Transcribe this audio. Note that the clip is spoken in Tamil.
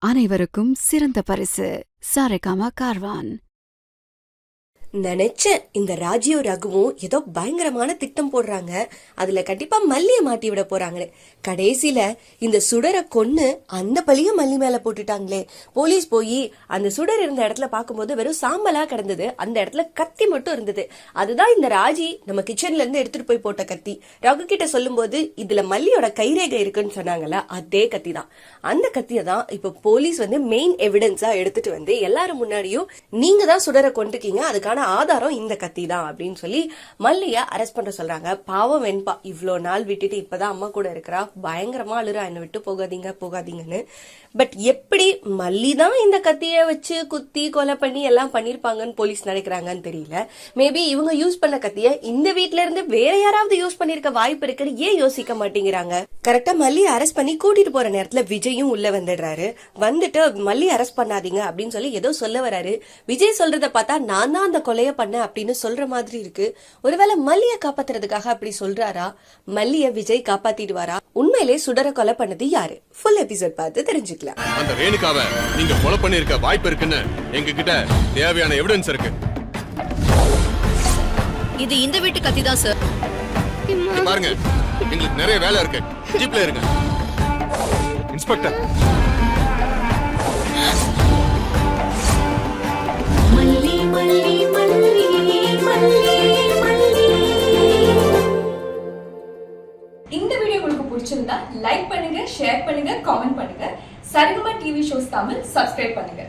அனைவருக்கும் சிறந்த பரிசு சாரேகாமா கார்வான். நினைச்சேன் இந்த ராஜியும் ரகுவும் ஏதோ பயங்கரமான திட்டம் போடுறாங்க, அதுல கண்டிப்பா மல்லிய மாட்டி விட போறாங்கன்னு. கடைசியில இந்த சுடரை கொன்னு அந்த பழிய மல்லி மேல போட்டுட்டாங்களே. போலீஸ் போய் அந்த சுடர் இருந்த இடத்துல பாக்கும்போது வெறும் சாம்பலா கிடந்தது, அந்த இடத்துல கத்தி மட்டும் இருந்தது. அதுதான் இந்த ராஜி நம்ம கிச்சன்ல இருந்து எடுத்துட்டு போய் போட்ட கத்தி. ரகு கிட்ட சொல்லும் போது இதுல மல்லியோட கைரேகை இருக்குன்னு சொன்னாங்கல்ல, அதே கத்தி தான். அந்த கத்தியை தான் இப்ப போலீஸ் மெயின் எவிடன்ஸா எடுத்துட்டு வந்து எல்லாரும் முன்னாடியும் நீங்க தான் சுடரை கொண்டுக்கீங்க, அதுக்கான ஆதாரம் இந்த கத்தி தான் அப்படின்னு சொல்லி மல்லிய அரெஸ்ட் பண்ண சொல்றாங்க. பாவம் வெண்பா இவ்வளோ நாள் விட்டுட்டு இப்பதான் அம்மா கூட இருக்கிறா, பயங்கரமா அழுறா என்னை விட்டு போகாதீங்க போகாதீங்கன்னு. பட் எப்படி மல்லி தான் இந்த கத்திய வச்சு குத்தி கொலை பண்ணி எல்லாம் பண்ணிருப்பாங்கன்னு போலீஸ் நினைக்கிறாங்கன்னு தெரியல. மேபி இவங்க யூஸ் பண்ண கத்திய இந்த வீட்ல இருந்து வேற யாராவது யூஸ் பண்ணிருக்க வாய்ப்பு இருக்குன்னு ஏன் யோசிக்க மாட்டேங்கிறாங்க. கரெக்டா மல்லி அரெஸ்ட் பண்ணி கூட்டிட்டு போற நேரத்துல விஜயும் உள்ள வந்துடுறாரு. வந்துட்டு மல்லி அரெஸ்ட் பண்ணாதீங்க அப்படின்னு சொல்லி ஏதோ சொல்ல வராரு. விஜய் சொல்றத பார்த்தா நான் தான் அந்த கொலைய பண்ண அப்படின்னு சொல்ற மாதிரி இருக்கு. ஒருவேளை மல்லிய காப்பாத்துறதுக்காக அப்படி சொல்றாரா? மல்லிய விஜய் காப்பாத்திடுவாரா? உண்மையிலே சுடர கொலை பண்ணது யாரு? ஃபுல் எபிசோட் பார்த்து தெரிஞ்சுக்கலாம். அந்த ரேணுகாவை நீங்க கொலை பண்ணிருக்க வாய்ப்பு இருக்குன்னு எங்க கிட்ட தேவையான எவிடன்ஸ் இருக்கு. இது இந்த வீட்டு கத்தி தான் சார். பாருங்க, எங்களுக்கு நிறைய வேலை இருக்கு, ஜீப்ல இருங்க. இன்ஸ்பெக்டர் இந்த வீடியோ உங்களுக்கு பிடிச்சிருந்தா லைக் பண்ணுங்க, ஷேர் பண்ணுங்க, காமெண்ட் பண்ணுங்க. Saregama TV shows Tamil subscribe பண்ணுங்க.